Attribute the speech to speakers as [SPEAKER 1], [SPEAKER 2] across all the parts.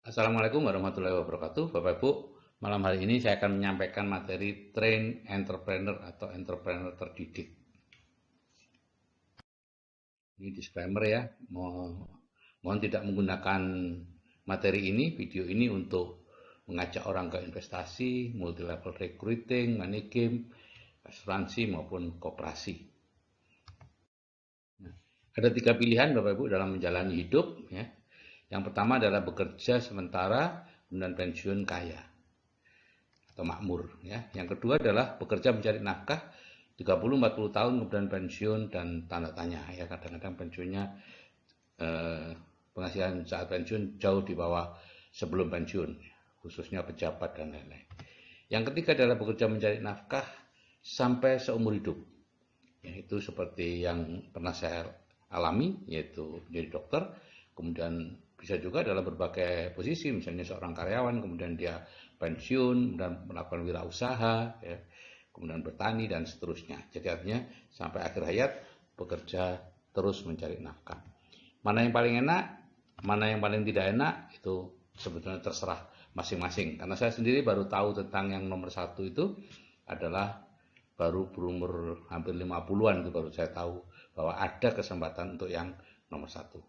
[SPEAKER 1] Assalamualaikum warahmatullahi wabarakatuh. Bapak Ibu, malam hari ini saya akan menyampaikan materi Train Entrepreneur atau Entrepreneur Terdidik. Ini disclaimer ya, mohon tidak menggunakan materi ini, video ini untuk mengajak orang ke investasi, multi level recruiting, money game, asuransi maupun koperasi. Nah, ada tiga pilihan Bapak Ibu dalam menjalani hidup ya. Yang pertama adalah bekerja sementara kemudian pensiun kaya atau makmur ya. Yang kedua adalah bekerja mencari nafkah 30-40 tahun kemudian pensiun dan tanda tanya ya, kadang-kadang pensiunnya penghasilan saat pensiun jauh di bawah sebelum pensiun, khususnya pejabat dan lain-lain. Yang ketiga adalah bekerja mencari nafkah sampai seumur hidup, yaitu seperti yang pernah saya alami, yaitu menjadi dokter, kemudian bisa juga dalam berbagai posisi, misalnya seorang karyawan, kemudian dia pensiun, dan melakukan wirausaha, ya, kemudian bertani, dan seterusnya. Jadi artinya sampai akhir hayat bekerja terus mencari nafkah. Mana yang paling enak, mana yang paling tidak enak, itu sebetulnya terserah masing-masing. Karena saya sendiri baru tahu tentang yang nomor satu itu adalah baru berumur hampir 50-an itu baru saya tahu bahwa ada kesempatan untuk yang nomor satu.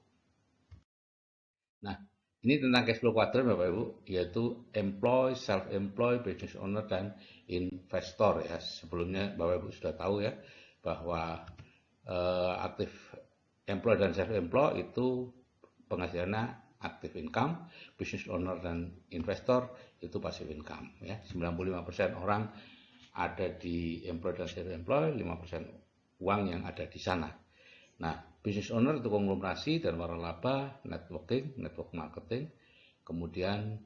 [SPEAKER 1] Nah, ini tentang cash flow quadrant Bapak Ibu, yaitu employee, self-employed, business owner, dan investor ya. Sebelumnya Bapak Ibu sudah tahu ya bahwa aktif employee dan self-employed itu penghasilannya active income, business owner dan investor itu passive income ya. 95% orang ada di employee dan self-employed, 5% uang yang ada di sana. Nah, business owner itu konglomerasi dan waralaba, networking, network marketing, kemudian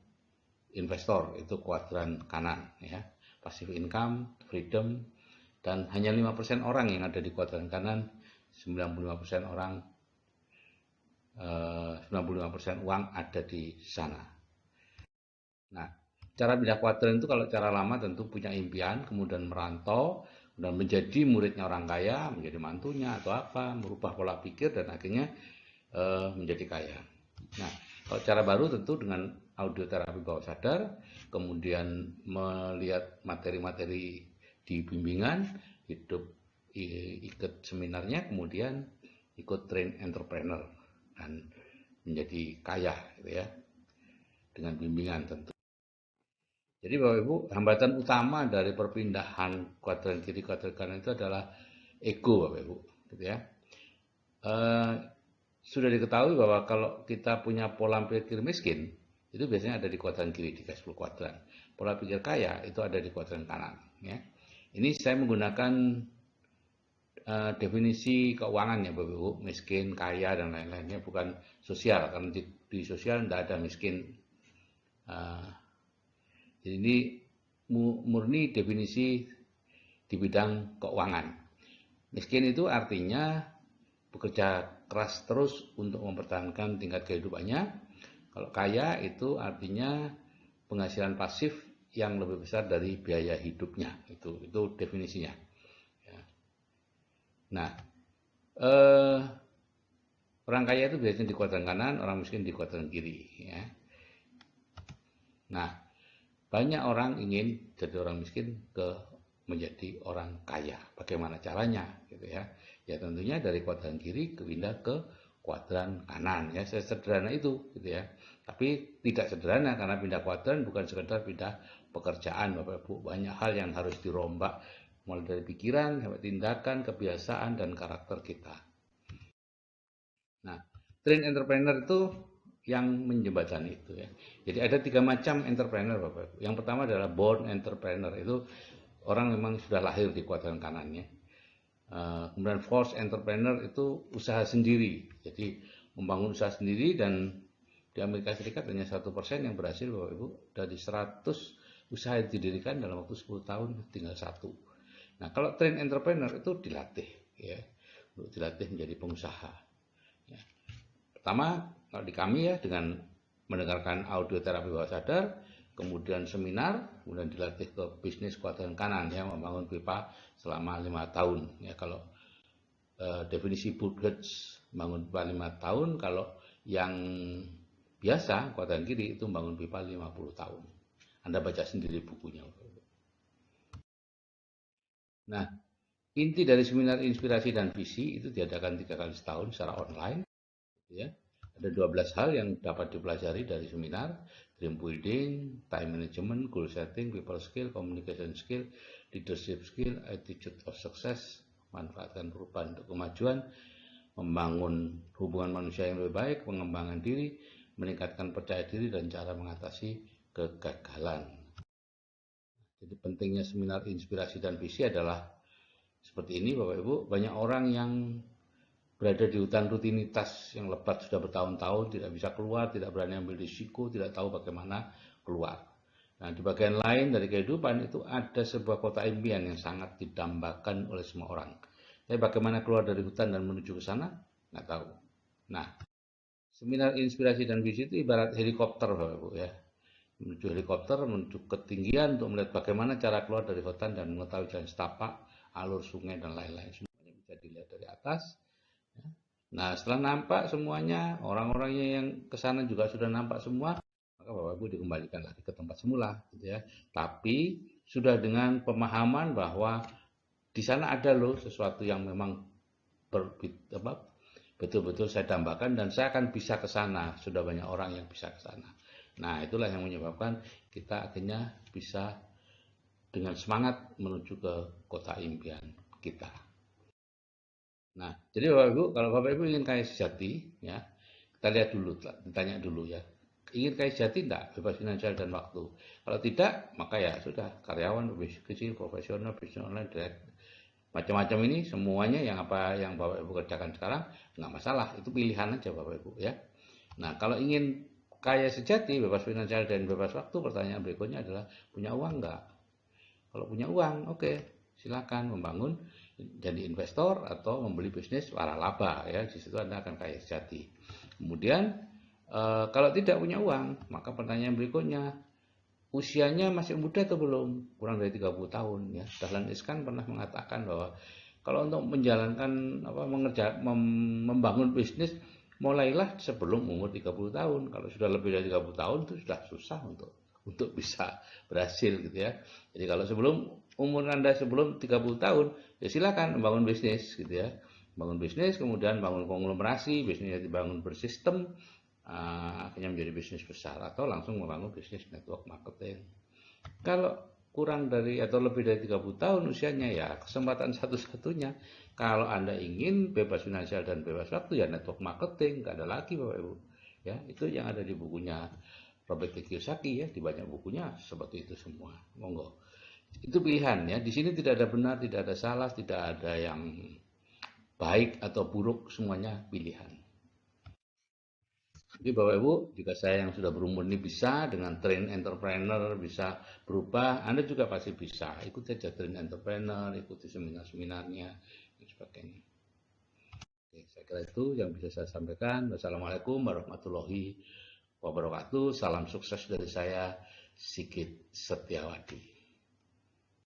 [SPEAKER 1] investor itu kuadran kanan ya. Passive income, freedom, dan hanya 5% orang yang ada di kuadran kanan, 95% orang 95% uang ada di sana. Nah, cara pindah kuadran itu kalau cara lama tentu punya impian, kemudian merantau, dan menjadi muridnya orang kaya, menjadi mantunya atau apa, merubah pola pikir dan akhirnya menjadi kaya. Nah, kalau cara baru tentu dengan audio terapi bawah sadar, kemudian melihat materi-materi di bimbingan, hidup ikut seminarnya, kemudian ikut train entrepreneur dan menjadi kaya gitu ya dengan bimbingan tentu. Jadi Bapak Ibu, hambatan utama dari perpindahan kuadran kiri kuadran kanan itu adalah ego Bapak Ibu, gitu ya. Eh, sudah diketahui bahwa kalau kita punya pola pikir miskin, itu biasanya ada di kuadran kiri, di cash flow kuadran. Pola pikir kaya itu ada di kuadran kanan. Ya. Ini saya menggunakan definisi keuangan ya Bapak Ibu, miskin, kaya, dan lain-lainnya, bukan sosial, karena di sosial tidak ada miskin. Uh, jadi ini murni definisi di bidang keuangan. Miskin itu artinya bekerja keras terus untuk mempertahankan tingkat kehidupannya. Kalau kaya itu artinya penghasilan pasif yang lebih besar dari biaya hidupnya. Itu definisinya. Ya. Nah, eh, orang kaya itu biasanya di kuadran kanan, orang miskin di kuadran kiri. Ya. Nah, banyak orang ingin jadi orang miskin ke menjadi orang kaya. Bagaimana caranya gitu ya? Ya tentunya dari kuadran kiri pindah ke kuadran kanan ya, sederhana itu gitu ya. Tapi tidak sederhana karena pindah kuadran bukan sekedar pindah pekerjaan Bapak Ibu, banyak hal yang harus dirombak mulai dari pikiran sampai tindakan, kebiasaan dan karakter kita. Nah, train entrepreneur itu yang menjembatani itu ya. Jadi ada tiga macam entrepreneur Bapak Ibu. Yang pertama adalah born entrepreneur, itu orang memang sudah lahir di kuadran kanannya. Kemudian force entrepreneur itu usaha sendiri. Jadi membangun usaha sendiri, dan di Amerika Serikat hanya 1% yang berhasil Bapak Ibu. Dari 100 usaha yang didirikan dalam waktu 10 tahun tinggal satu. Nah, kalau train entrepreneur itu dilatih ya, untuk dilatih menjadi pengusaha. Ya. Pertama, kalau di kami ya dengan mendengarkan audio terapi bawah sadar, kemudian seminar, kemudian dilatih ke bisnis kuadran kanan ya, membangun pipa selama 5 tahun ya. Kalau definisi Burgers bangun pipa 5 tahun, kalau yang biasa, kekuatan kiri itu membangun pipa 50 tahun. Anda baca sendiri bukunya. Nah, inti dari seminar inspirasi dan visi itu diadakan 3 kali setahun secara online. Ya. Ada 12 hal yang dapat dipelajari dari seminar: dream building, time management, goal setting, people skill, communication skill, leadership skill, attitude of success, manfaatkan perubahan untuk kemajuan, membangun hubungan manusia yang lebih baik, pengembangan diri, meningkatkan percaya diri, dan cara mengatasi kegagalan. Jadi pentingnya seminar inspirasi dan visi adalah seperti ini, Bapak Ibu. Banyak orang yang berada di hutan rutinitas yang lebat sudah bertahun-tahun, tidak bisa keluar, tidak berani ambil risiko, tidak tahu bagaimana keluar. Nah, di bagian lain dari kehidupan itu ada sebuah kota impian yang sangat didambakan oleh semua orang. Tapi bagaimana keluar dari hutan dan menuju ke sana? Nggak tahu. Nah, seminar inspirasi dan visi itu ibarat helikopter, Bapak Ibu ya. Menuju helikopter, menuju ketinggian untuk melihat bagaimana cara keluar dari hutan dan mengetahui jalan setapak, alur sungai, dan lain-lain. Semuanya bisa dilihat dari atas. Nah, setelah nampak semuanya, orang-orangnya yang ke sana juga sudah nampak semua, maka Bapak Ibu dikembalikan lagi ke tempat semula, gitu ya. Tapi sudah dengan pemahaman bahwa di sana ada loh sesuatu yang memang betul-betul saya dambakan dan saya akan bisa ke sana. Sudah banyak orang yang bisa ke sana. Nah, itulah yang menyebabkan kita akhirnya bisa dengan semangat menuju ke kota impian kita. Nah, jadi Bapak Ibu, kalau Bapak Ibu ingin kaya sejati, ya, kita lihat dulu, ditanya dulu ya. Ingin kaya sejati enggak? Bebas finansial dan waktu. Kalau tidak, maka ya sudah, karyawan, bisnis kecil, profesional, bisnis online, direct, macam-macam ini semuanya yang apa yang Bapak Ibu kerjakan sekarang nggak masalah, itu pilihan aja Bapak Ibu ya. Nah, kalau ingin kaya sejati, bebas finansial dan bebas waktu, pertanyaan berikutnya adalah punya uang enggak? Kalau punya uang, oke, silakan membangun jadi investor atau membeli bisnis waralaba ya, di situ Anda akan kaya sejati. Kemudian kalau tidak punya uang, maka pertanyaan berikutnya, usianya masih muda atau belum? Kurang dari 30 tahun ya. Dahlan Iskan pernah mengatakan bahwa kalau untuk menjalankan membangun bisnis, mulailah sebelum umur 30 tahun. Kalau sudah lebih dari 30 tahun itu sudah susah untuk bisa berhasil gitu ya. Jadi kalau umur Anda sebelum 30 tahun, ya silakan membangun bisnis gitu ya. Bangun bisnis, kemudian bangun konglomerasi, bisnisnya dibangun bersistem, akhirnya menjadi bisnis besar, atau langsung membangun bisnis network marketing. Kalau kurang dari atau lebih dari 30 tahun usianya, ya kesempatan satu-satunya. Kalau Anda ingin bebas finansial dan bebas waktu, ya network marketing, nggak ada lagi Bapak Ibu. Ya, itu yang ada di bukunya Robert Kiyosaki ya, di banyak bukunya seperti itu semua. Monggo. Itu pilihan ya. Di sini tidak ada benar, tidak ada salah, tidak ada yang baik atau buruk, semuanya pilihan. Jadi Bapak Ibu, jika saya yang sudah berumur ini bisa dengan train entrepreneur bisa berubah, Anda juga pasti bisa. Ikuti saja train entrepreneur, ikuti seminar-seminarnya, dan sebagainya. Oke, saya kira itu yang bisa saya sampaikan. Wassalamualaikum warahmatullahi wabarakatuh. Salam sukses dari saya, Sigit Setiawadi.